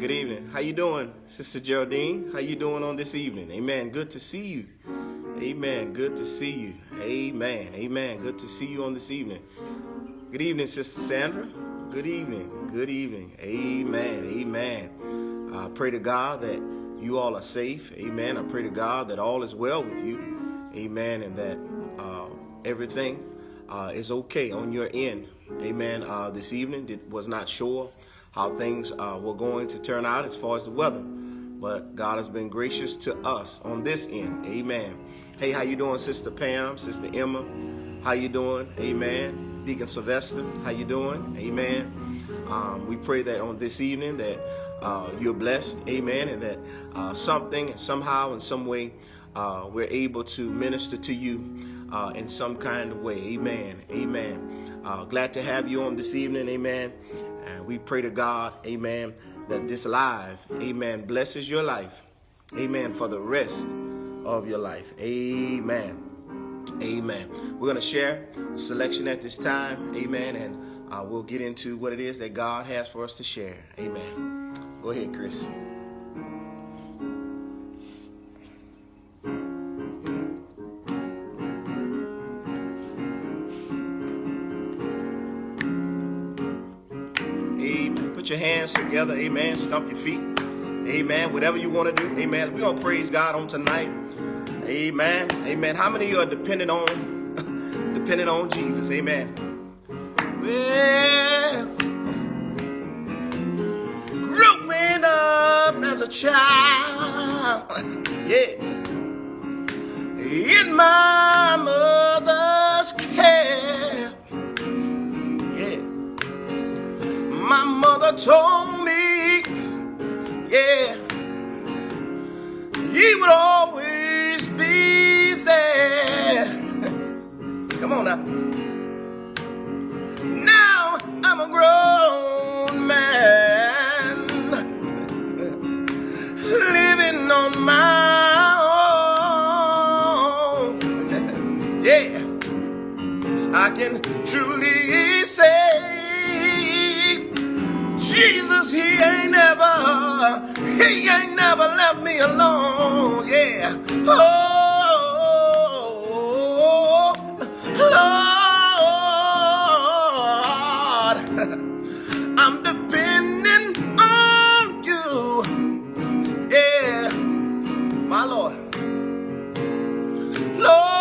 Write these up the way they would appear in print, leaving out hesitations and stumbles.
Good evening. How you doing, Sister Geraldine? How you doing on this evening? Amen. Good to see you. Amen. Good to see you. Amen. Amen. Good to see you on this evening. Good evening, Sister Sandra. Good evening. Good evening. Amen. Amen. I pray to God that you all are safe. Amen. I pray to God that all is well with you. Amen. And that everything is okay on your end. Amen. This evening was not sure how things were going to turn out as far as the weather, but God has been gracious to us on this end. Amen. Hey, how you doing, Sister Pam, Sister Emma? How you doing? Amen. Deacon Sylvester, how you doing? Amen. We pray that on this evening that you're blessed. Amen. And that something, somehow, in some way, we're able to minister to you in some kind of way. Amen. Amen. Glad to have you on this evening. Amen. And we pray to God, amen, that this live, amen, blesses your life. Amen. For the rest of your life. Amen. Amen. We're going to share a selection at this time. Amen. And we'll get into what it is that God has for us to share. Amen. Go ahead, Chris. Put your hands together, amen. Stomp your feet, amen. Whatever you want to do, amen. We're going to praise God on tonight, amen. Amen. How many of you are dependent on Jesus, amen? Well, growing up as a child, yeah, in my mother's care, yeah. My mother told me, yeah, he would always be there. Come on now. Now I'm a grown man, living on my own. Yeah, I can truly say, Jesus, he ain't never left me alone, yeah. Oh, Lord, I'm depending on you, yeah, my Lord. Lord,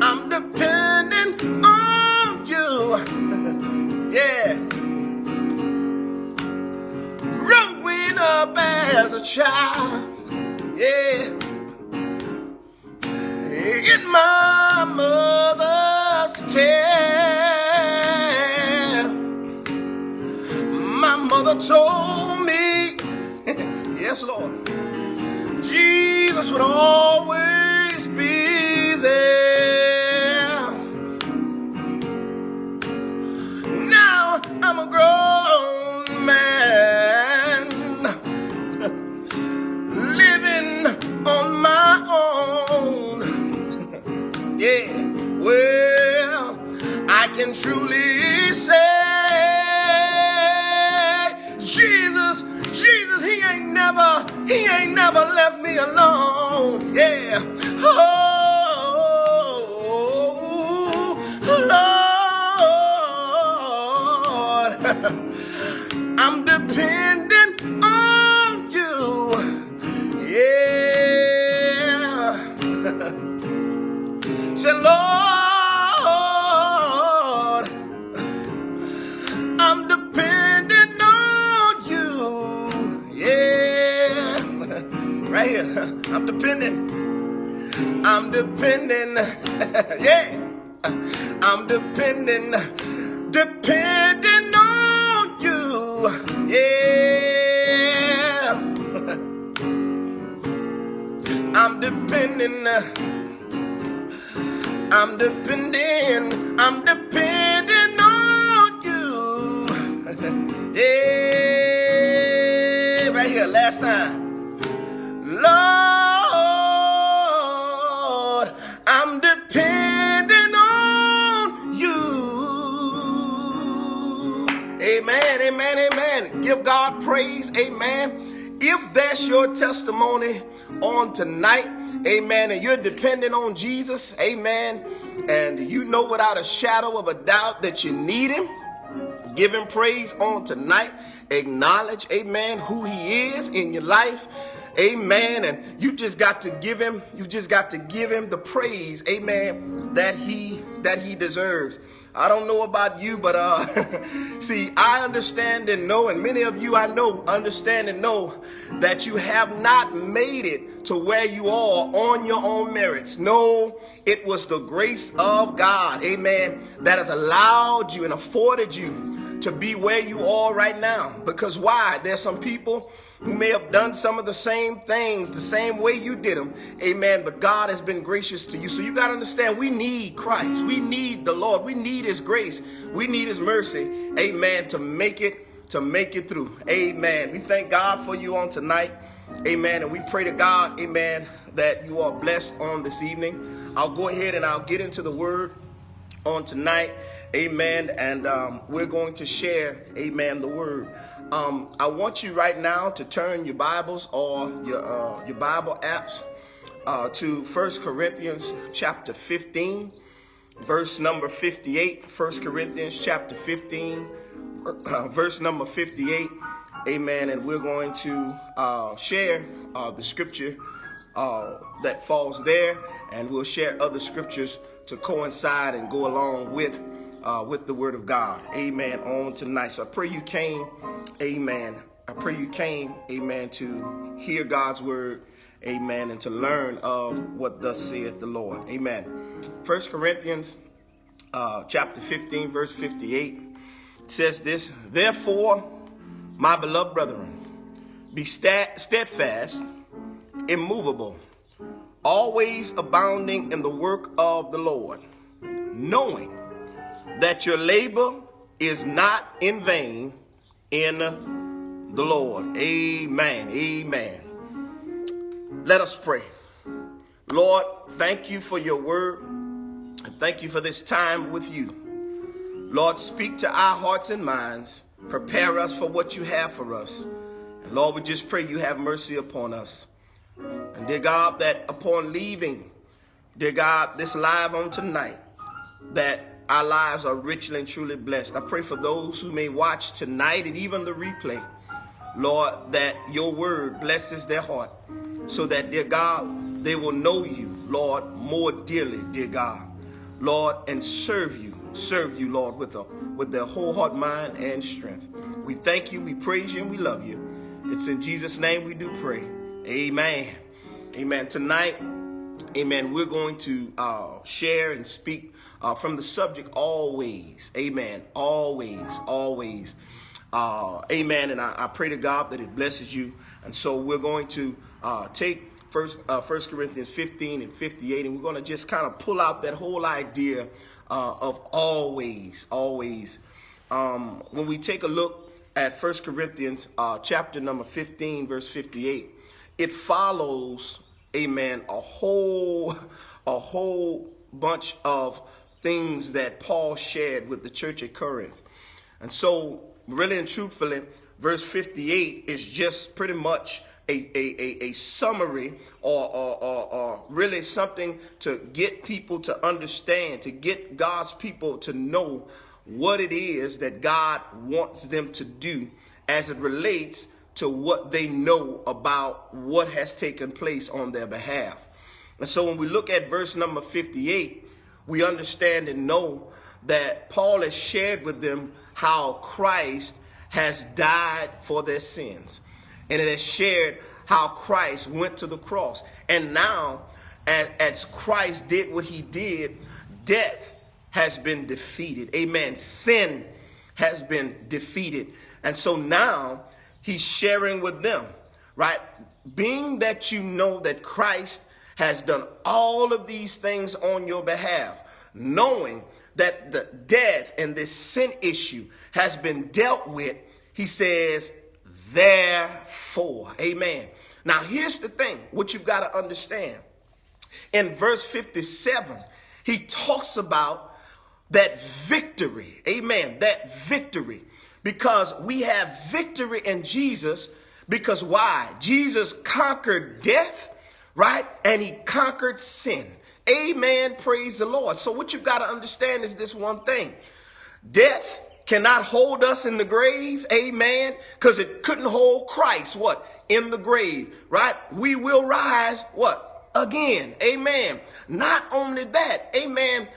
I'm depending on you. Yeah. Growing up as a child, yeah, in my mother's care, my mother told me, yes, Lord, Jesus would always be there. Now I'm a grown man, living on my own. Yeah, well, I can truly say, Jesus, he ain't never left me alone. Yeah. Oh, Lord, I'm dependent on you. Yeah. Say, Lord, I'm dependent on you. Yeah. Right here. I'm dependent. Yeah. I'm dependent on you. Yeah. I'm dependent on you. Yeah. Right here, last time. Lord, I'm dependent on you. Amen, amen, amen. Give God praise, amen. If that's your testimony on tonight, amen, and you're dependent on Jesus, amen, and you know without a shadow of a doubt that you need him, give him praise on tonight. Acknowledge, amen, who he is in your life. Amen. And you just got to give him the praise, amen, that he deserves. I don't know about you, but see, I understand and know, and many of you I know understand and know that you have not made it to where you are on your own merits. No, it was the grace of God, amen, that has allowed you and afforded you to be where you are right now. Because why? There's some people who may have done some of the same things the same way you did them, amen, but God has been gracious to you. So you got to understand, we need Christ, we need the Lord, we need his grace, we need his mercy, amen, to make it through. Amen. We thank God for you on tonight, amen, and we pray to God, amen, that you are blessed on this evening. I'll go ahead and I'll get into the word on tonight, amen, and we're going to share, amen, the word. I want you right now to turn your Bibles or your Bible apps to 1 Corinthians chapter 15, verse number 58. 1 Corinthians chapter 15, verse number 58. Amen. And we're going to share the scripture that falls there, and we'll share other scriptures to coincide and go along with the word of God, amen, on tonight. So I pray you came, amen. I pray you came, amen, to hear God's word, amen, and to learn of what thus saith the Lord, amen. 1 Corinthians chapter 15, verse 58 says this: Therefore, my beloved brethren, be steadfast, immovable, always abounding in the work of the Lord, knowing that your labor is not in vain in the Lord. Amen. Amen. Let us pray. Lord, thank you for your word, and thank you for this time with you. Lord, speak to our hearts and minds. Prepare us for what you have for us. And Lord, we just pray you have mercy upon us. And dear God, that upon leaving, dear God, this live on tonight, that our lives are richly and truly blessed. I pray for those who may watch tonight and even the replay, Lord, that your word blesses their heart so that, dear God, they will know you, Lord, more dearly, dear God, Lord, and serve you, Lord, with their whole heart, mind, and strength. We thank you, we praise you, and we love you. It's in Jesus' name we do pray. Amen. Amen. Tonight, amen, we're going to share and speak from the subject always. Amen. Always. Amen. And I pray to God that it blesses you. And so we're going to take First Corinthians 15 and 58, and we're going to just kind of pull out that whole idea of always. When we take a look at 1 Corinthians chapter number 15, verse 58, it follows, amen, a whole bunch of things that Paul shared with the church at Corinth. And so really and truthfully, verse 58 is just pretty much a summary or really something to get people to understand, to get God's people to know what it is that God wants them to do as it relates to what they know about what has taken place on their behalf. And so when we look at verse number 58, we understand and know that Paul has shared with them how Christ has died for their sins. And it has shared how Christ went to the cross. And now, as Christ did what he did, death has been defeated. Amen. Sin has been defeated. And so now he's sharing with them, right? Being that you know that Christ has done all of these things on your behalf, knowing that the death and this sin issue has been dealt with, he says, therefore, amen. Now, here's the thing, what you've got to understand. In verse 57, he talks about that victory. Amen. That victory. Because we have victory in Jesus. Because why? Jesus conquered death, right? And he conquered sin. Amen. Praise the Lord. So what you've got to understand is this one thing. Death cannot hold us in the grave. Amen. Because it couldn't hold Christ, what? In the grave, right? We will rise, what? Again. Amen. Not only that, amen.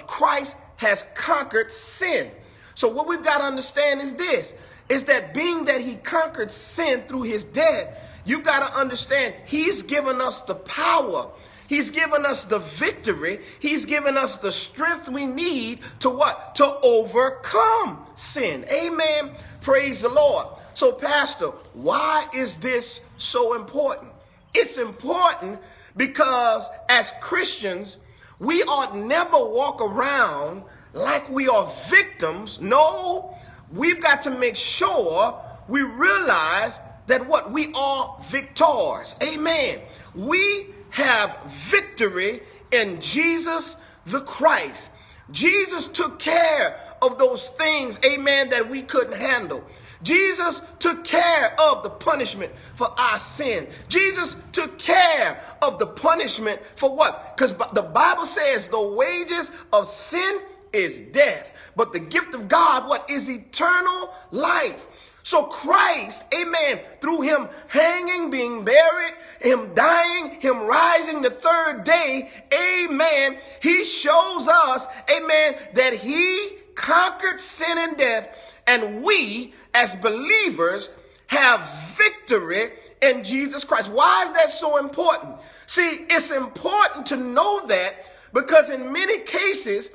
Christ has conquered sin. So what we've got to understand is this, is that being that he conquered sin through his death, you've got to understand he's given us the power. He's given us the victory. He's given us the strength we need to what? To overcome sin. Amen. Praise the Lord. So, Pastor, why is this so important? It's important because as Christians, we ought never walk around like we are victims. No, we've got to make sure we realize that what? We are victors. Amen. We have victory in Jesus the Christ. Jesus took care of those things, amen, that we couldn't handle. Jesus took care of the punishment for our sin. Jesus took care of the punishment for what? Because the Bible says the wages of sin is death, but the gift of God, what? Is eternal life. So Christ, amen, through him hanging, being buried, him dying, him rising the third day, amen, he shows us, amen, that he conquered sin and death, and we as believers have victory in Jesus Christ. Why is that so important? See, it's important to know that because in many cases,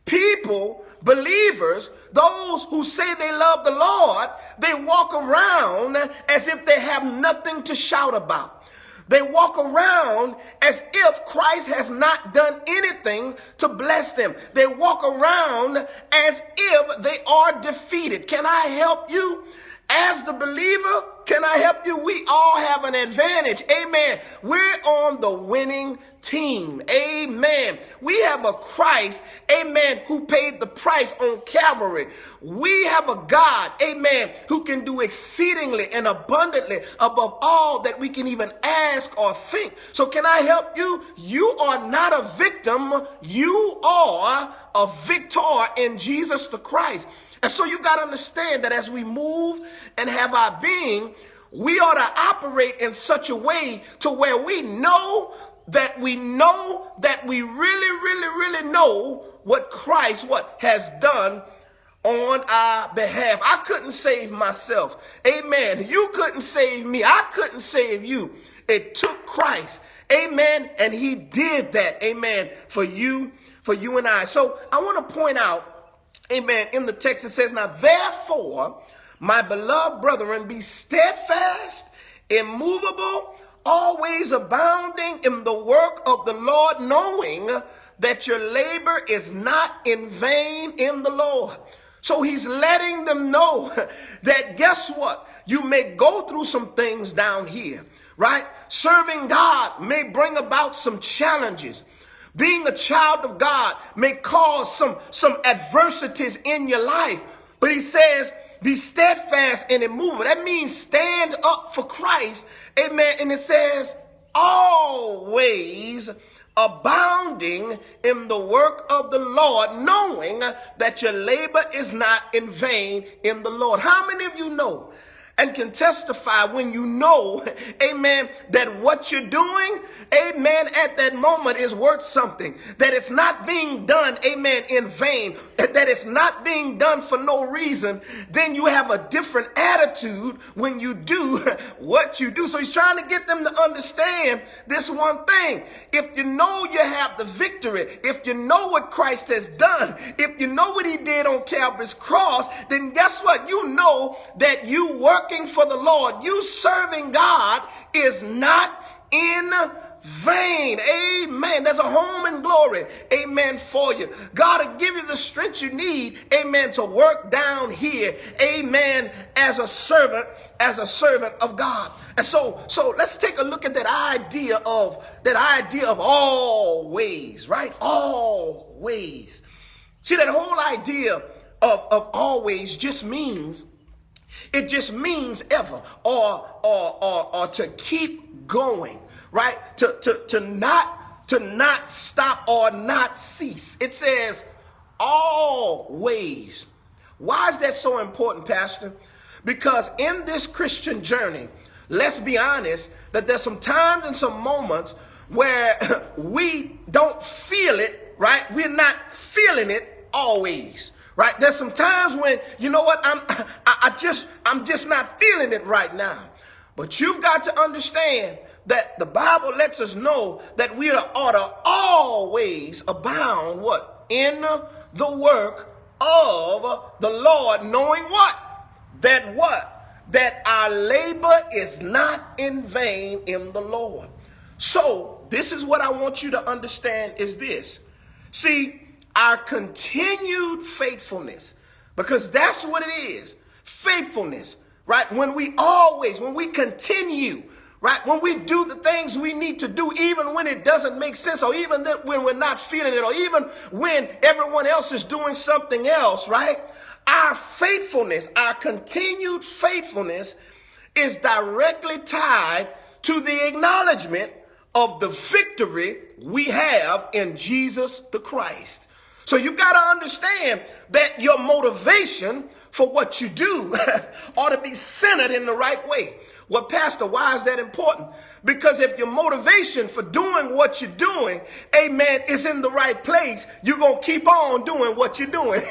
people, believers, those who say they love the Lord, they walk around as if they have nothing to shout about. They walk around as if Christ has not done anything to bless them. They walk around as if they are defeated. Can I help you? As the believer, can I help you? We all have an advantage. Amen. We're on the winning team. Amen. We have a Christ, amen, who paid the price on Calvary. We have a God, amen, who can do exceedingly and abundantly above all that we can even ask or think. So can I help you? You are not a victim. You are a victor in Jesus the Christ. And so you got to understand that as we move and have our being, we ought to operate in such a way to where we know that we really know what Christ, what has done on our behalf. I couldn't save myself. Amen. You couldn't save me. I couldn't save you. It took Christ. Amen. And he did that. Amen. For you and I. So I want to point out, amen, in the text it says, now therefore, my beloved brethren, be steadfast, immovable, always abounding in the work of the Lord, knowing that your labor is not in vain in the Lord. So he's letting them know that guess what? You may go through some things down here, right? Serving God may bring about some challenges. Being a child of God may cause some adversities in your life. But he says, be steadfast and immovable. That means stand up for Christ. Amen. And it says, always abounding in the work of the Lord, knowing that your labor is not in vain in the Lord. How many of you know and can testify when you know, amen, that what you're doing, amen, at that moment is worth something, that it's not being done, amen, in vain, that it's not being done for no reason, then you have a different attitude when you do what you do. So he's trying to get them to understand this one thing. If you know you have the victory, if you know what Christ has done, if you know what he did on Calvary's cross, then guess what? You know that you working for the Lord, you serving God is not in vain. Amen. There's a home in glory, amen, for you. God will give you the strength you need, amen, to work down here, amen, as a servant of God. And so let's take a look at that idea of always, right? Always. See, that whole idea of always just means, it just means ever, or to keep going, right? To not stop or not cease. It says always. Why is that so important, Pastor? Because in this Christian journey, let's be honest, that there's some times and some moments where we don't feel it, right? We're not feeling it always, right? There's some times when, you know what, I'm just not feeling it right now. But you've got to understand that the Bible lets us know that we ought to always abound, what? In the work of the Lord, knowing what? That our labor is not in vain in the Lord. So this is what I want you to understand is this. See, our continued faithfulness, because that's what it is, faithfulness, right? When we continue, right? When we do the things we need to do, even when it doesn't make sense, or even when we're not feeling it, or even when everyone else is doing something else, right? Our faithfulness, our continued faithfulness is directly tied to the acknowledgement of the victory we have in Jesus the Christ. So you've got to understand that your motivation for what you do ought to be centered in the right way. Well, Pastor, why is that important? Because if your motivation for doing what you're doing, amen, is in the right place, you're going to keep on doing what you're doing.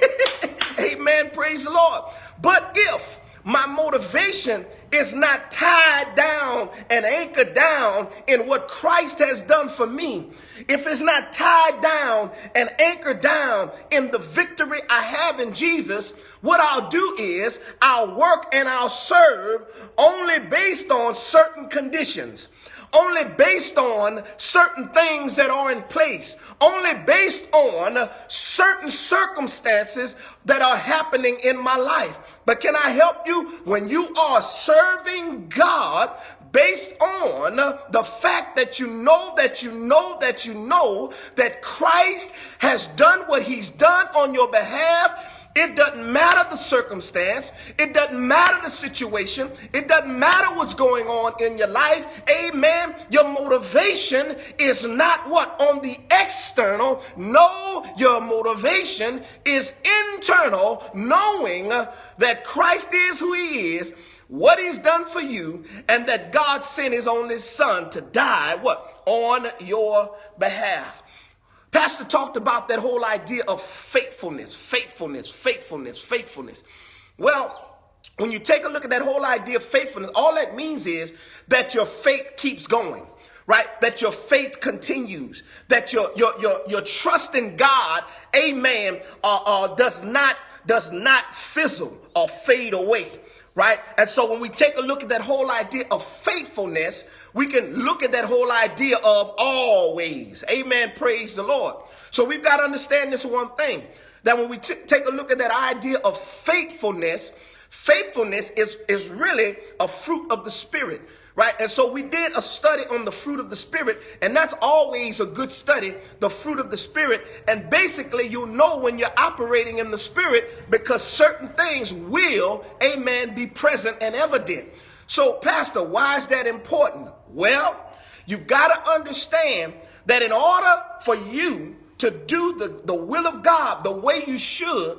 Amen, praise the Lord. But if my motivation is not tied down and anchored down in what Christ has done for me, if it's not tied down and anchored down in the victory I have in Jesus, what I'll do is I'll work and I'll serve only based on certain conditions, only based on certain things that are in place, only based on certain circumstances that are happening in my life. But can I help you? When you are serving God based on the fact that you know that Christ has done what he's done on your behalf, it doesn't matter the circumstance. It doesn't matter the situation. It doesn't matter what's going on in your life. Amen. Your motivation is not what? On the external. No, your motivation is internal, knowing that Christ is who he is, what he's done for you, and that God sent his only son to die, what? On your behalf. Pastor talked about that whole idea of faithfulness. Well, when you take a look at that whole idea of faithfulness, all that means is that your faith keeps going, right? That your faith continues, that your trust in God, amen, does not fizzle or fade away, right? And so when we take a look at that whole idea of faithfulness, we can look at that whole idea of always. Amen. Praise the Lord. So we've got to understand this one thing, that when we take a look at that idea of faithfulness, faithfulness is really a fruit of the Spirit, right? And so we did a study on the fruit of the Spirit, and that's always a good study, the fruit of the Spirit. And basically, you'll know when you're operating in the Spirit because certain things will, amen, be present and evident. So, Pastor, why is that important? Well, you've got to understand that in order for you to do the will of God the way you should,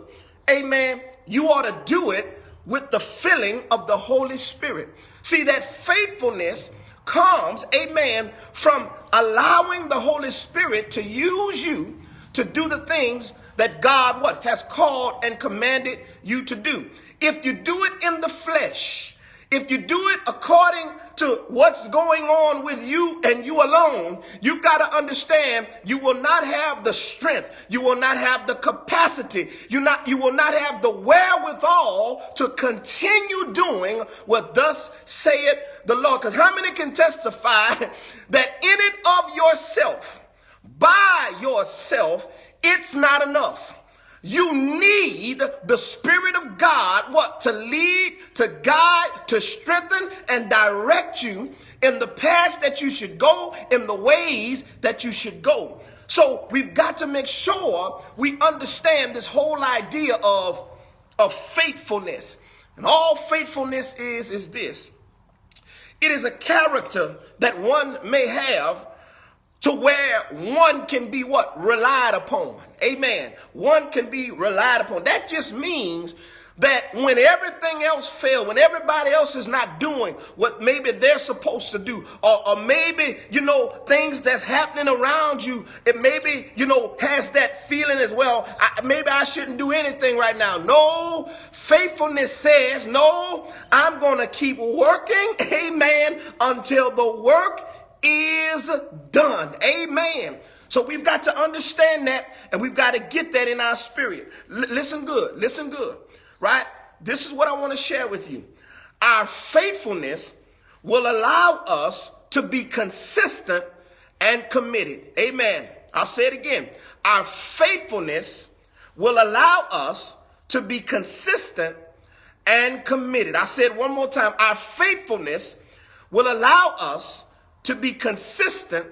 amen, you ought to do it with the filling of the Holy Spirit. See, that faithfulness comes, amen, from allowing the Holy Spirit to use you to do the things that God, what, has called and commanded you to do. If you do it in the flesh, if you do it according to what's going on with you and you alone, you've got to understand you will not have the strength. You will not have the capacity. You will not have the wherewithal to continue doing what thus saith the Lord. Because how many can testify that in it of yourself, by yourself, it's not enough? You need the Spirit of God, what? To lead, to guide, to strengthen, and direct you in the paths that you should go, in the ways that you should go. So we've got to make sure we understand this whole idea of faithfulness. And all faithfulness is this. It is a character that one may have to where one can be what? Relied upon. Amen. One can be relied upon. That just means that when everything else fails, when everybody else is not doing what maybe they're supposed to do, or maybe, things that's happening around you, it maybe, has that feeling as well, maybe I shouldn't do anything right now. No, faithfulness says, no, I'm going to keep working, amen, until the work is done. Amen. So we've got to understand that, and we've got to get that in our spirit. Listen good. Listen good. Right? This is what I want to share with you. Our faithfulness will allow us to be consistent and committed. Amen. I'll say it again. Our faithfulness will allow us to be consistent and committed. I said one more time. Our faithfulness will allow us to be consistent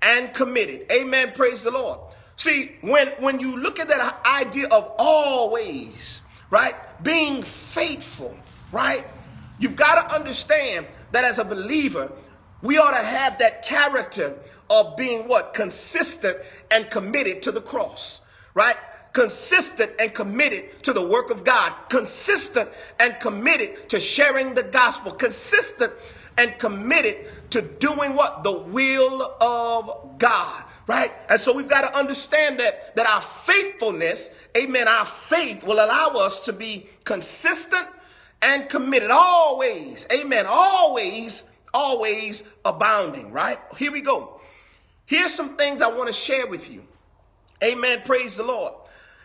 and committed. Amen. Praise the Lord. See, when you look at that idea of always, right, being faithful, right, you've got to understand that as a believer, we ought to have that character of being what? Consistent and committed to the cross, right? Consistent and committed to the work of God, consistent and committed to sharing the gospel, consistent and committed to doing what? The will of God, right? And so we've got to understand that our faithfulness, amen, our faith will allow us to be consistent and committed always, amen, always abounding, right? Here we go. Here's some things I want to share with you. Amen, praise the Lord.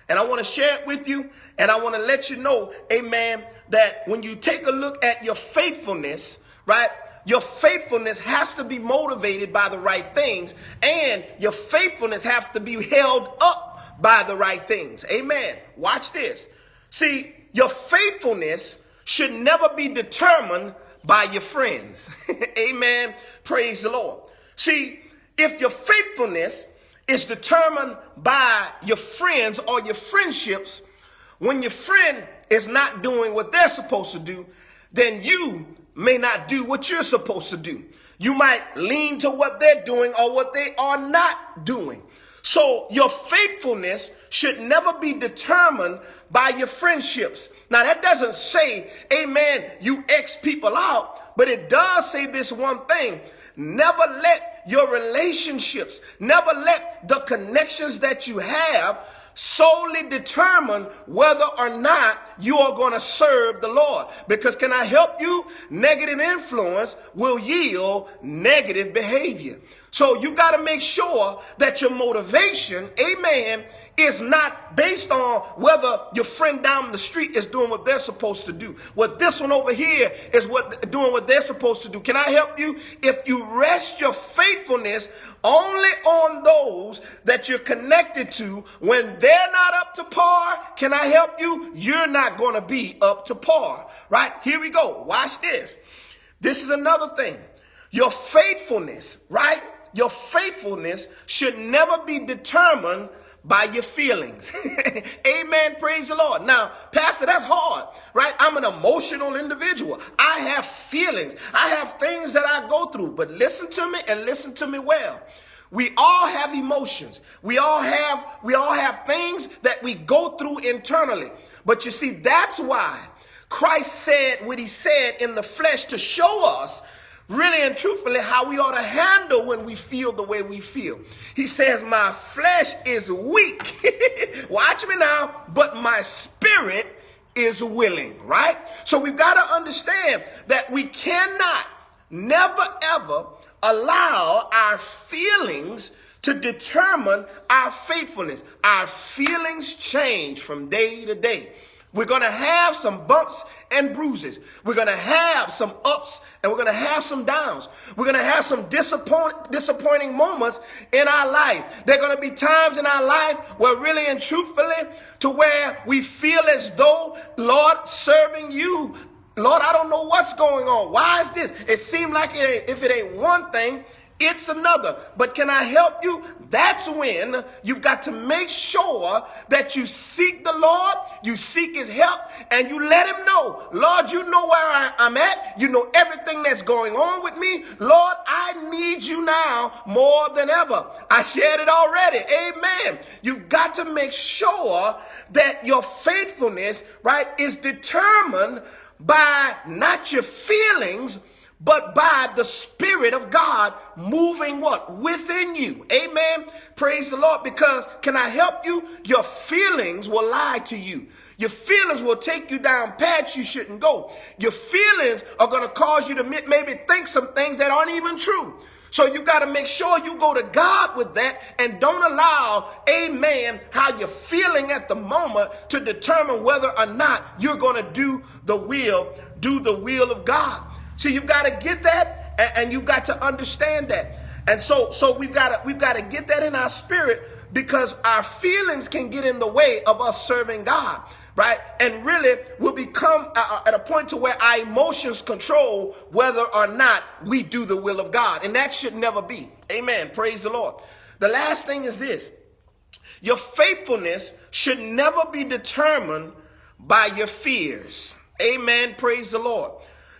And I want to share it with you, and I want to let you know, amen, that when you take a look at your faithfulness, right, your faithfulness has to be motivated by the right things, and your faithfulness has to be held up by the right things. Amen. Watch this. See, your faithfulness should never be determined by your friends. Amen. Praise the Lord. See, if your faithfulness is determined by your friends or your friendships, when your friend is not doing what they're supposed to do, then you may not do what you're supposed to do. You might lean to what they're doing or what they are not doing. So your faithfulness should never be determined by your friendships. Now that doesn't say, amen, you X people out, but it does say this one thing. Never let your relationships, never let the connections that you have solely determine whether or not you are going to serve the Lord. Because can I help you? Negative influence will yield negative behavior. So you got to make sure that your motivation, amen, is not based on whether your friend down the street is doing what they're supposed to do. What this one over here is doing what they're supposed to do. Can I help you? If you rest your faithfulness only on those that you're connected to, when they're not up to par, can I help you? You're not going to be up to par, right? Here we go. Watch this. This is another thing. Your faithfulness, right? Your faithfulness should never be determined by your feelings. Amen. Praise the Lord. Now, Pastor, that's hard, right? I'm an emotional individual. I have feelings. I have things that I go through. But listen to me and listen to me well. We all have emotions. We all have things that we go through internally. But you see, that's why Christ said what he said in the flesh to show us really and truthfully how we ought to handle when we feel the way we feel. He says, my flesh is weak. Watch me now. But my spirit is willing, right? So we've got to understand that we cannot never, ever allow our feelings to determine our faithfulness. Our feelings change from day to day. We're going to have some bumps and bruises. We're going to have some ups and we're going to have some downs. We're going to have some disappointing moments in our life. There are going to be times in our life where really and truthfully to where we feel as though, Lord, serving you, Lord, I don't know what's going on. Why is this? It seems like if it ain't one thing, it's another. But can I help you? That's when you've got to make sure that you seek the Lord, you seek his help, and you let him know, Lord, you know where I'm at. You know everything that's going on with me. Lord, I need you now more than ever. I shared it already. Amen. You've got to make sure that your faithfulness, right, is determined by not your feelings, but by the Spirit of God moving what? Within you. Amen. Praise the Lord. Because can I help you? Your feelings will lie to you. Your feelings will take you down paths you shouldn't go. Your feelings are going to cause you to maybe think some things that aren't even true. So you got to make sure you go to God with that and don't allow, amen, how you're feeling at the moment to determine whether or not you're going to do the will of God. See, you've got to get that, and you've got to understand that. And so we've got to get that in our spirit, because our feelings can get in the way of us serving God, right? And really we'll become at a point to where our emotions control whether or not we do the will of God. And that should never be. Amen. Praise the Lord. The last thing is this. Your faithfulness should never be determined by your fears. Amen. Praise the Lord.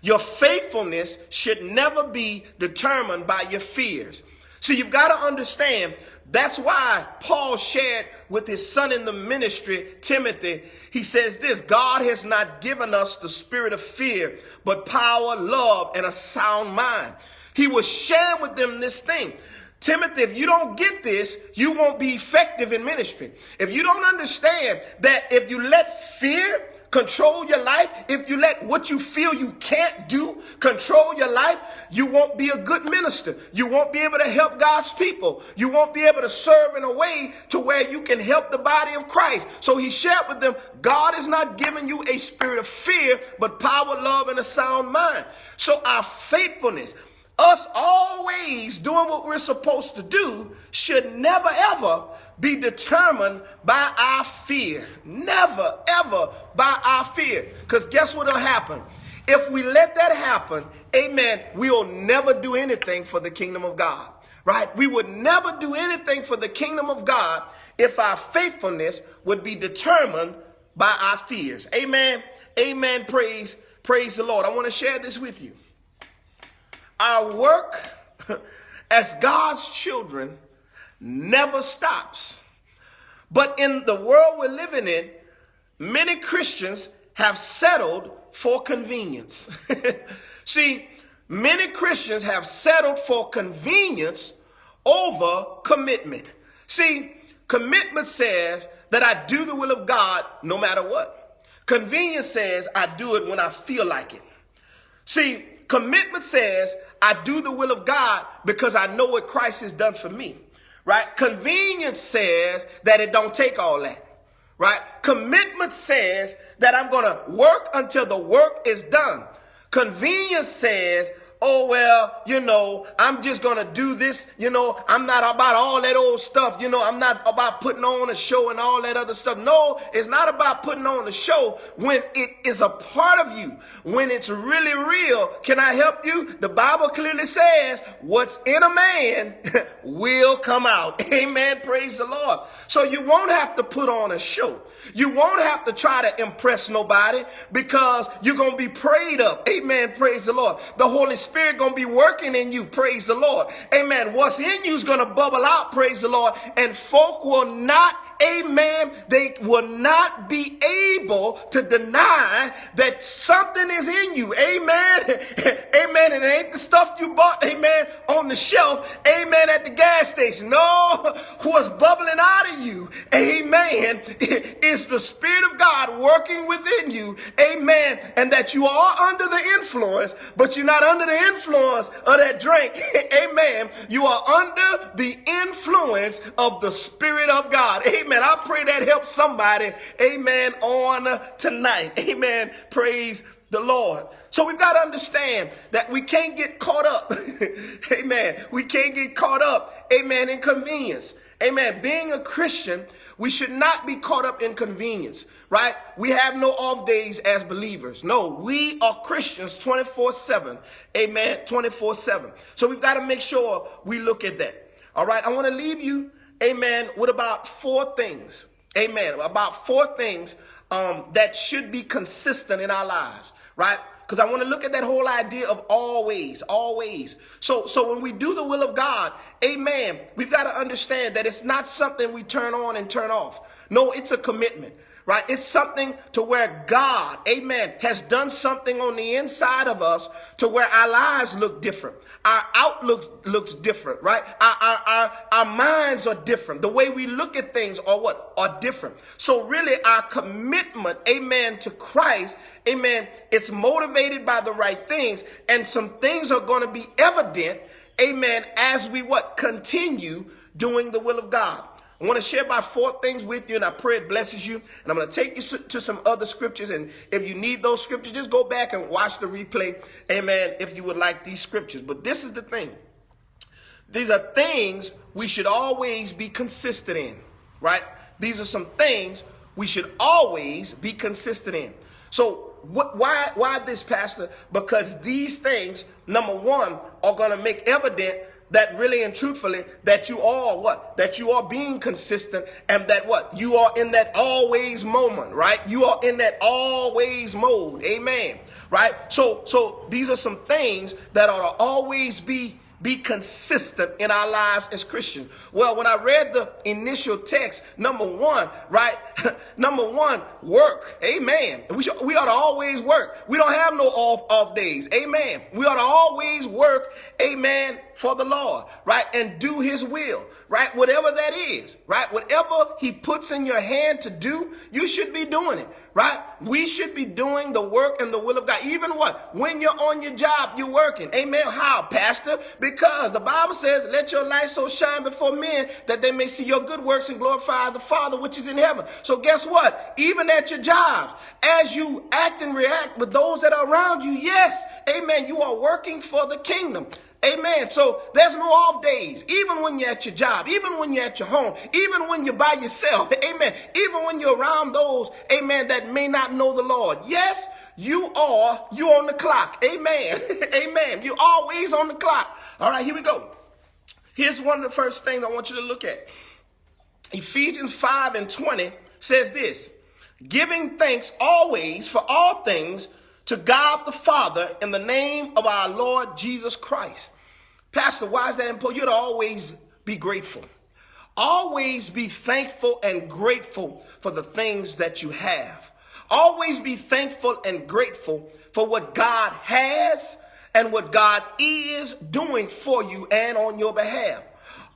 Your faithfulness should never be determined by your fears. So you've got to understand, that's why Paul shared with his son in the ministry, Timothy. He says this: God has not given us the spirit of fear, but power, love, and a sound mind. He was sharing with them this thing. Timothy, if you don't get this, you won't be effective in ministry. If you don't understand that if you let fear control your life, if you let what you feel you can't do control your life, you won't be a good minister. You won't be able to help God's people. You won't be able to serve in a way to where you can help the body of Christ. So he shared with them, God is not giving you a spirit of fear, but power, love, and a sound mind. So our faithfulness, us always doing what we're supposed to do, should never ever be determined by our fear. Never ever by our fear. Because guess what will happen? If we let that happen, amen, we'll never do anything for the kingdom of God. Right? We would never do anything for the kingdom of God if our faithfulness would be determined by our fears. Amen. Amen. Praise the Lord. I want to share this with you. Our work as God's children never stops. But in the world we're living in, many Christians have settled for convenience. See, many Christians have settled for convenience over commitment. See, commitment says that I do the will of God no matter what. Convenience says I do it when I feel like it. See, commitment says I do the will of God because I know what Christ has done for me. Right? Convenience says that it don't take all that. Right? Commitment says that I'm going to work until the work is done. Convenience says, oh, well, I'm just going to do this. I'm not about all that old stuff. I'm not about putting on a show and all that other stuff. No, it's not about putting on a show when it is a part of you, when it's really real. Can I help you? The Bible clearly says what's in a man will come out. Amen. Praise the Lord. So you won't have to put on a show. You won't have to try to impress nobody, because you're going to be prayed up. Amen. Praise the Lord. The Holy Spirit going to be working in you. Praise the Lord. Amen. What's in you is going to bubble out. Praise the Lord. And folk will not, amen, they will not be able to deny that something is in you. Amen. Amen. And it ain't the stuff you bought, amen, on the shelf, amen, at the gas station. No, what's bubbling out of you, amen, is the Spirit of God working within you. Amen. And that you are under the influence, but you're not under the influence of that drink. Amen. You are under the influence of the Spirit of God. Amen. I pray that helps somebody. Amen. On tonight. Amen. Praise the Lord. So we've got to understand that we can't get caught up. Amen. We can't get caught up. Amen. In convenience. Amen. Being a Christian, We should not be caught up in convenience, right? We have no off days as believers. No, we are Christians 24/7. Amen. 24/7. So we've got to make sure we look at that. All right. I want to leave you, amen, with about 4 things. Amen. About 4 things that should be consistent in our lives, right? Because I want to look at that whole idea of always, always. So when we do the will of God, amen, we've got to understand that it's not something we turn on and turn off. No, it's a commitment, right? It's something to where God, amen, has done something on the inside of us to where our lives look different. Our outlook looks different, right? Our minds are different. The way we look at things are different. So really our commitment, amen, to Christ, amen, it's motivated by the right things, and some things are going to be evident, amen, as we continue doing the will of God. I want to share about 4 things with you, and I pray it blesses you. And I'm going to take you to some other scriptures. And if you need those scriptures, just go back and watch the replay. Amen. If you would like these scriptures. But this is the thing. These are things we should always be consistent in, right? These are some things we should always be consistent in. So why this, Pastor? Because these things, number one, are going to make evident that really and truthfully that you are that you are being consistent, and that you are in that always moment, right? You are in that always mode. Amen. Right? So these are some things that ought to always be consistent in our lives as Christians. Well, when I read the initial text, number one, right? Number one, work. Amen. We ought to always work. We don't have no off days. Amen. We ought to always work. Amen. For the Lord, right? And do his will, right? Whatever that is, right? Whatever he puts in your hand to do, you should be doing it, right? We should be doing the work and the will of God. Even when you're on your job, you're working. Amen. How, Pastor? Because the Bible says, let your light so shine before men that they may see your good works and glorify the Father which is in heaven. So guess what? Even at your jobs, as you act and react with those that are around you, yes, amen, you are working for the kingdom. Amen. So there's no off days, even when you're at your job, even when you're at your home, even when you're by yourself. Amen. Even when you're around those, amen, that may not know the Lord. Yes, you're on the clock. Amen. Amen. You're always on the clock. All right, here we go. Here's one of the first things I want you to look at. Ephesians 5:20 says this: giving thanks always for all things to God the Father in the name of our Lord Jesus Christ. Pastor, why is that important? You ought to always be grateful. Always be thankful and grateful for the things that you have. Always be thankful and grateful for what God has and what God is doing for you and on your behalf.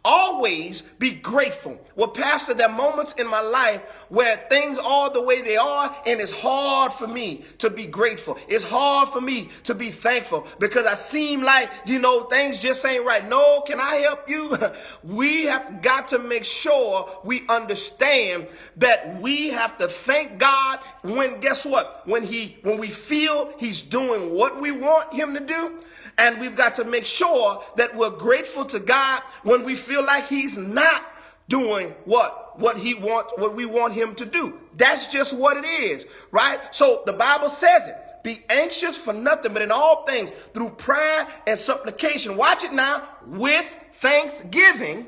Always be grateful. Well, Pastor, there are moments in my life where things are the way they are, and it's hard for me to be grateful. It's hard for me to be thankful because I seem like, things just ain't right. No, can I help you? We have got to make sure we understand that we have to thank God when, guess what? When we feel he's doing what we want him to do. And we've got to make sure that we're grateful to God when we feel like he's not doing what we want him to do. That's just what it is, right? So the Bible says it. Be anxious for nothing, but in all things, through prayer and supplication. Watch it now. With thanksgiving,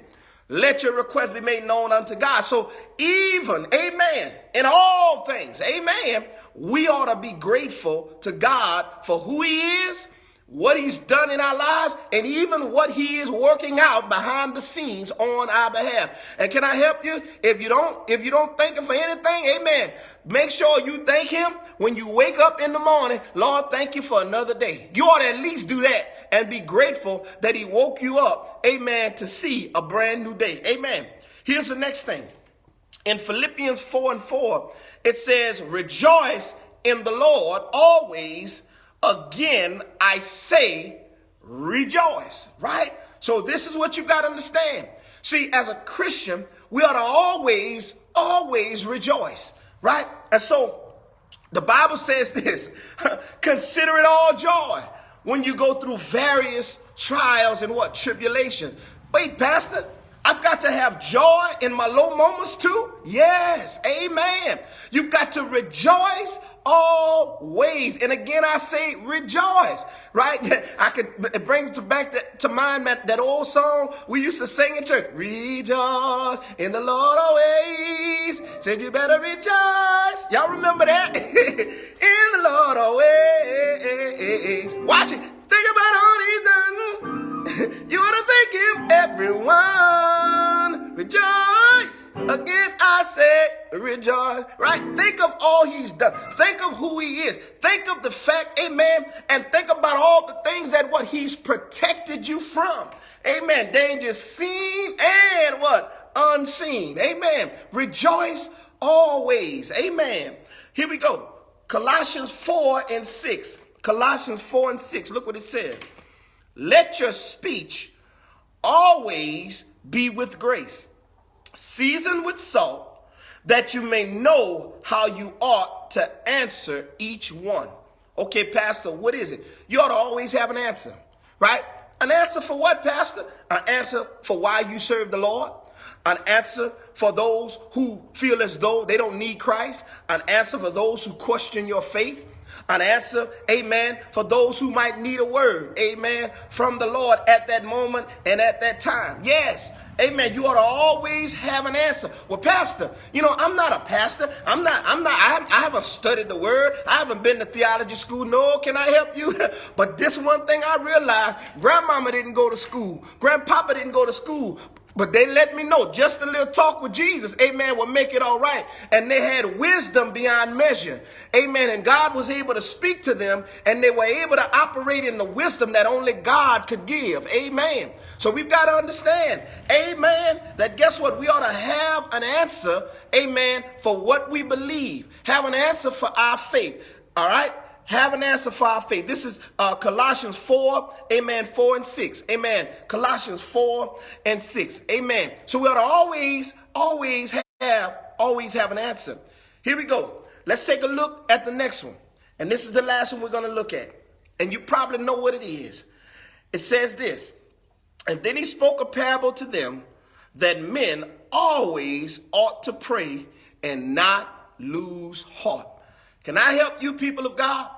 let your request be made known unto God. So even, amen, in all things, amen, we ought to be grateful to God for who he is, what he's done in our lives, and even what he is working out behind the scenes on our behalf. And can I help you? If you don't thank him for anything, amen, make sure you thank him when you wake up in the morning. Lord, thank you for another day. You ought to at least do that and be grateful that he woke you up, amen, to see a brand new day. Amen. Here's the next thing. In Philippians 4:4, it says, rejoice in the Lord always. Again, I say rejoice, right? So this is what you got to understand. See, as a Christian, we ought to always rejoice, right? And so the Bible says this, consider it all joy when you go through various trials and tribulations. Wait, Pastor, I've got to have joy in my low moments too. Yes, amen. You've got to rejoice always. And again, I say rejoice, right? It brings back to mind that old song we used to sing in church. Rejoice in the Lord always. Said you better rejoice. Y'all remember that? In the Lord always. Watch it. Think about all he's done. You ought to thank him, everyone. Rejoice. Again, I say rejoice. Right? Think of all he's done. Think of who he is. Think of the fact, amen, and think about all the things that what he's protected you from. Amen. Danger seen and what? Unseen. Amen. Rejoice always. Amen. Here we go. Colossians 4:6. Colossians 4:6. Look what it says. Let your speech always be with grace, seasoned with salt, that you may know how you ought to answer each one. Okay, Pastor, what is it? You ought to always have an answer, right? An answer for what, Pastor? An answer for why you serve the Lord. An answer for those who feel as though they don't need Christ. An answer for those who question your faith. An answer, amen, for those who might need a word, amen, from the Lord at that moment and at that time. Yes, amen. You ought to always have an answer. Well, Pastor, I'm not a pastor. I haven't studied the word. I haven't been to theology school. No, can I help you? But this one thing I realized, grandmama didn't go to school. Grandpapa didn't go to school. But they let me know just a little talk with Jesus, amen, will make it all right. And they had wisdom beyond measure, amen. And God was able to speak to them, and they were able to operate in the wisdom that only God could give, amen. So we've got to understand, amen, that guess what? We ought to have an answer, amen, for what we believe. Have an answer for our faith, all right? Have an answer for our faith. This is Colossians 4, amen, 4 and 6. Amen. Colossians 4 and 6. Amen. So we ought to always have an answer. Here we go. Let's take a look at the next one. And this is the last one we're going to look at. And you probably know what it is. It says this. And then he spoke a parable to them that men always ought to pray and not lose heart. Can I help you, people of God?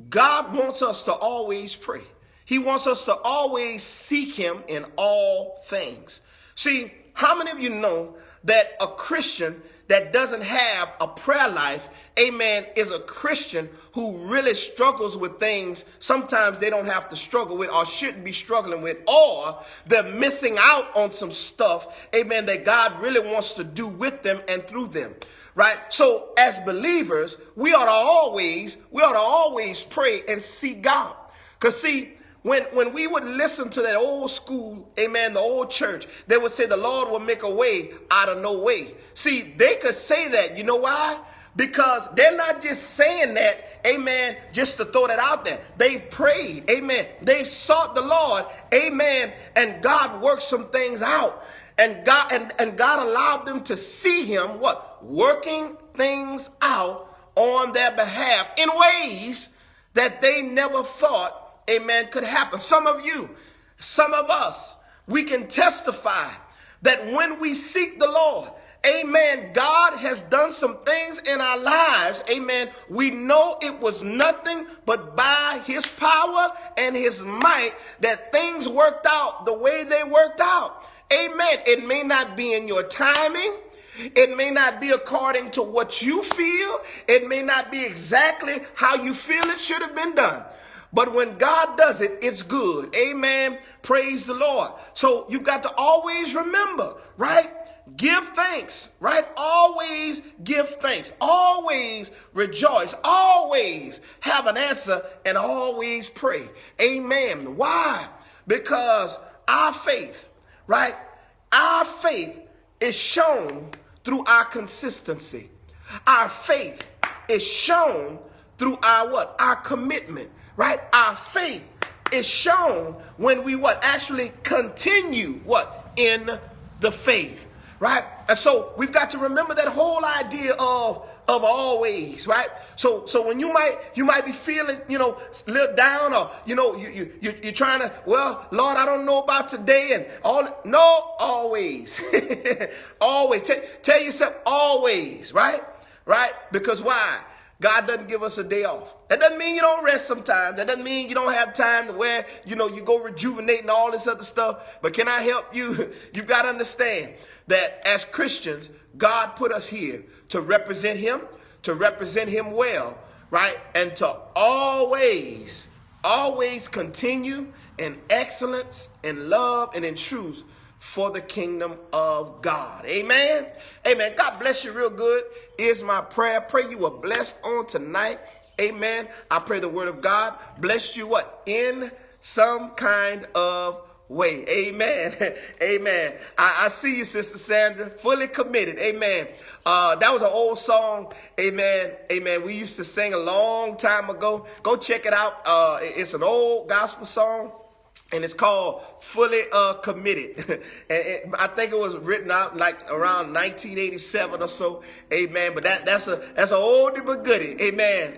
God wants us to always pray. He wants us to always seek him in all things. See, how many of you know that a Christian that doesn't have a prayer life, amen, is a Christian who really struggles with things sometimes they don't have to struggle with or shouldn't be struggling with, or they're missing out on some stuff, amen, that God really wants to do with them and through them. Right? So as believers, we ought to always pray and seek God. Because see, when we would listen to that old school, amen, the old church, they would say the Lord will make a way out of no way. See, they could say that. You know why? Because they're not just saying that, amen, just to throw that out there. They've prayed, amen. They've sought the Lord, amen, and God worked some things out. And God allowed them to see him, what? Working things out on their behalf in ways that they never thought, amen, could happen. Some of you, some of us, we can testify that when we seek the Lord, amen, God has done some things in our lives, amen. We know it was nothing but by his power and his might that things worked out the way they worked out. Amen. It may not be in your timing. It may not be according to what you feel. It may not be exactly how you feel it should have been done. But when God does it, it's good. Amen. Praise the Lord. So you've got to always remember, right? Give thanks, right? Always give thanks. Always rejoice. Always have an answer and always pray. Amen. Why? Because our faith, right? Our faith is shown through our consistency. Our faith is shown through our what? Our commitment, right? Our faith is shown when we what? Actually continue what? In the faith, right? And so we've got to remember that whole idea of of always, right? So when you might be feeling, a little down, or you're trying to, well, Lord, I don't know about today and all. No, always, always. Tell yourself always, right? Because why? God doesn't give us a day off. That doesn't mean you don't rest sometimes. That doesn't mean you don't have time to where, you go rejuvenate and all this other stuff. But can I help you? You've got to understand that as Christians, God put us here to represent him well, right? And to always continue in excellence, in love, and in truth for the kingdom of God. Amen. Amen. God bless you real good is my prayer. Pray you were blessed on tonight. Amen. I pray the word of God blessed you in some kind of way. Amen. Amen. I see you, Sister Sandra, fully committed. Amen. That was an old song. Amen. Amen. We used to sing a long time ago. Go check it out. It's an old gospel song. And it's called Fully Committed. And I think it was written out like around 1987 or so. Amen. But that's an oldie but goodie. Amen.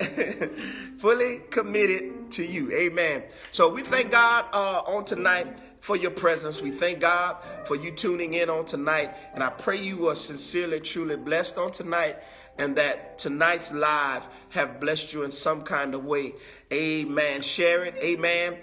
Fully committed to you. Amen. So we thank God on tonight for your presence. We thank God for you tuning in on tonight. And I pray you are sincerely, truly blessed on tonight, and that tonight's live have blessed you in some kind of way. Amen. Share it. Amen.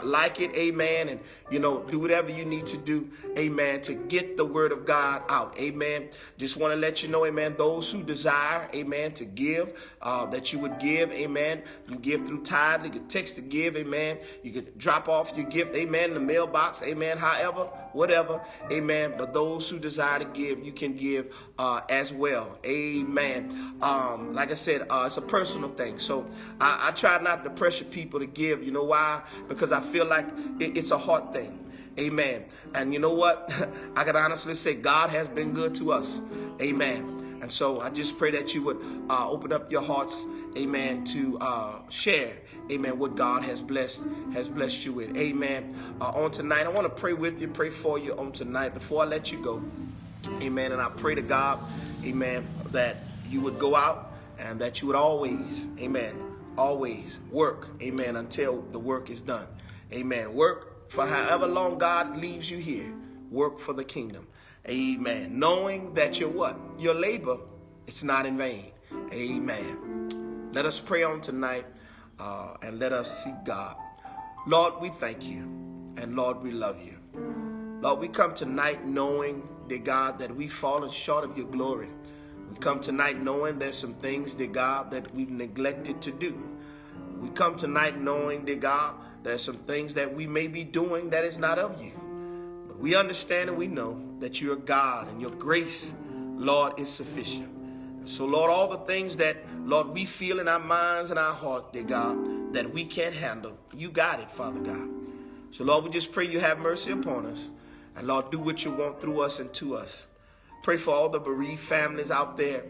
Like it. Amen. And, do whatever you need to do. Amen. To get the word of God out. Amen. Just want to let you know, amen, those who desire, amen, to give, that you would give. Amen. You give through tithe. You can text to give. Amen. You could drop off your gift. Amen. In the mailbox. Amen. However, whatever. Amen. But those who desire to give, you can give as well. Amen. Like I said, it's a personal thing. So I try not to pressure people to give. You know why? Because I feel like it's a heart thing. Amen. And you know what? I can honestly say God has been good to us. Amen. And so I just pray that you would open up your hearts, amen, to share, amen, what God has blessed you with. Amen. On tonight, I want to pray with you, pray for you on tonight before I let you go. Amen. And I pray to God, amen, that you would go out and that you would always, amen, always work, amen, until the work is done. Amen. Work for however long God leaves you here. Work for the kingdom. Amen. Knowing that your labor, it's not in vain. Amen. Let us pray on tonight and let us seek God. Lord, we thank you. And Lord, we love you. Lord, we come tonight knowing, dear God, that we've fallen short of your glory. We come tonight knowing there's some things, dear God, that we've neglected to do. We come tonight knowing, dear God, there's some things that we may be doing that is not of you. But we understand and we know that you're God and your grace, Lord, is sufficient. So, Lord, all the things that, Lord, we feel in our minds and our heart, dear God, that we can't handle, you got it, Father God. So, Lord, we just pray you have mercy upon us. And, Lord, do what you want through us and to us. Pray for all the bereaved families out there.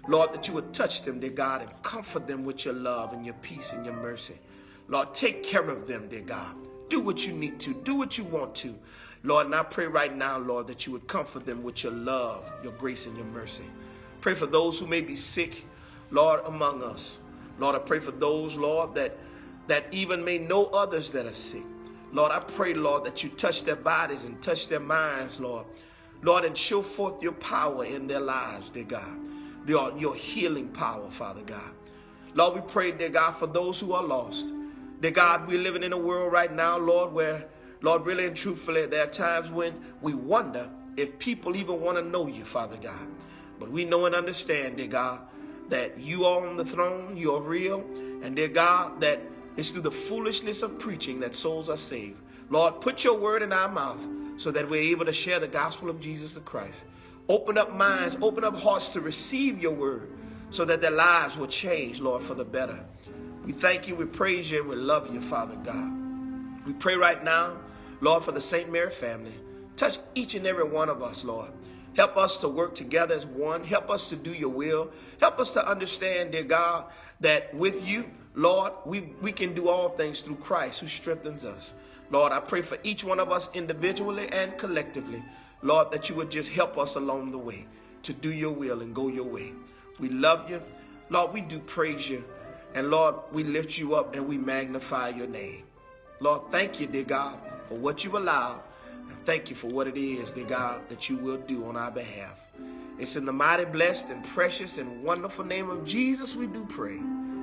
Lord, that you would touch them, dear God, and comfort them with your love and your peace and your mercy. Lord, take care of them, dear God. Do what you need to. Do what you want to. Lord, and I pray right now, Lord, that you would comfort them with your love, your grace, and your mercy. Pray for those who may be sick, Lord, among us. Lord, I pray for those, Lord, that even may know others that are sick. Lord, I pray, Lord, that you touch their bodies and touch their minds, Lord. Lord, and show forth your power in their lives, dear God. Your healing power, Father God. Lord, we pray, dear God, for those who are lost. Dear God, we're living in a world right now, Lord, where, Lord, really and truthfully, there are times when we wonder if people even want to know you, Father God. But we know and understand, dear God, that you are on the throne, you are real, and dear God, that it's through the foolishness of preaching that souls are saved. Lord, put your word in our mouth so that we're able to share the gospel of Jesus the Christ. Open up minds, open up hearts to receive your word so that their lives will change, Lord, for the better. We thank you, we praise you, and we love you, Father God. We pray right now, Lord, for the St. Mary family. Touch each and every one of us, Lord. Help us to work together as one. Help us to do your will. Help us to understand, dear God, that with you, Lord, we can do all things through Christ who strengthens us. Lord, I pray for each one of us individually and collectively, Lord, that you would just help us along the way to do your will and go your way. We love you. Lord, we do praise you. And Lord, we lift you up and we magnify your name. Lord, thank you, dear God, for what you've allowed. And thank you for what it is, dear God, that you will do on our behalf. It's in the mighty, blessed, and precious and wonderful name of Jesus we do pray.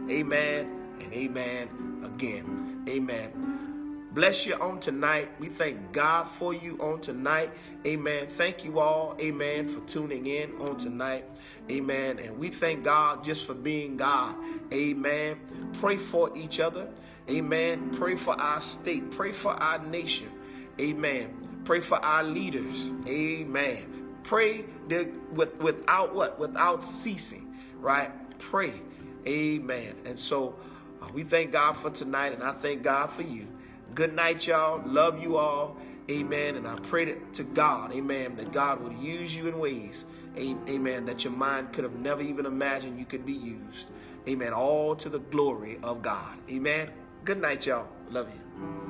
Amen and amen again. Amen. Bless you on tonight. We thank God for you on tonight. Amen. Thank you all, amen, for tuning in on tonight. Amen. And we thank God just for being God. Amen. Pray for each other. Amen. Pray for our state. Pray for our nation. Amen. Pray for our leaders. Amen. Pray without what? Without ceasing. Right? Pray. Amen. And so we thank God for tonight, and I thank God for you. Good night, y'all. Love you all. Amen. And I pray to God, amen, that God would use you in ways, amen, that your mind could have never even imagined you could be used. Amen. All to the glory of God. Amen. Good night, y'all. Love you.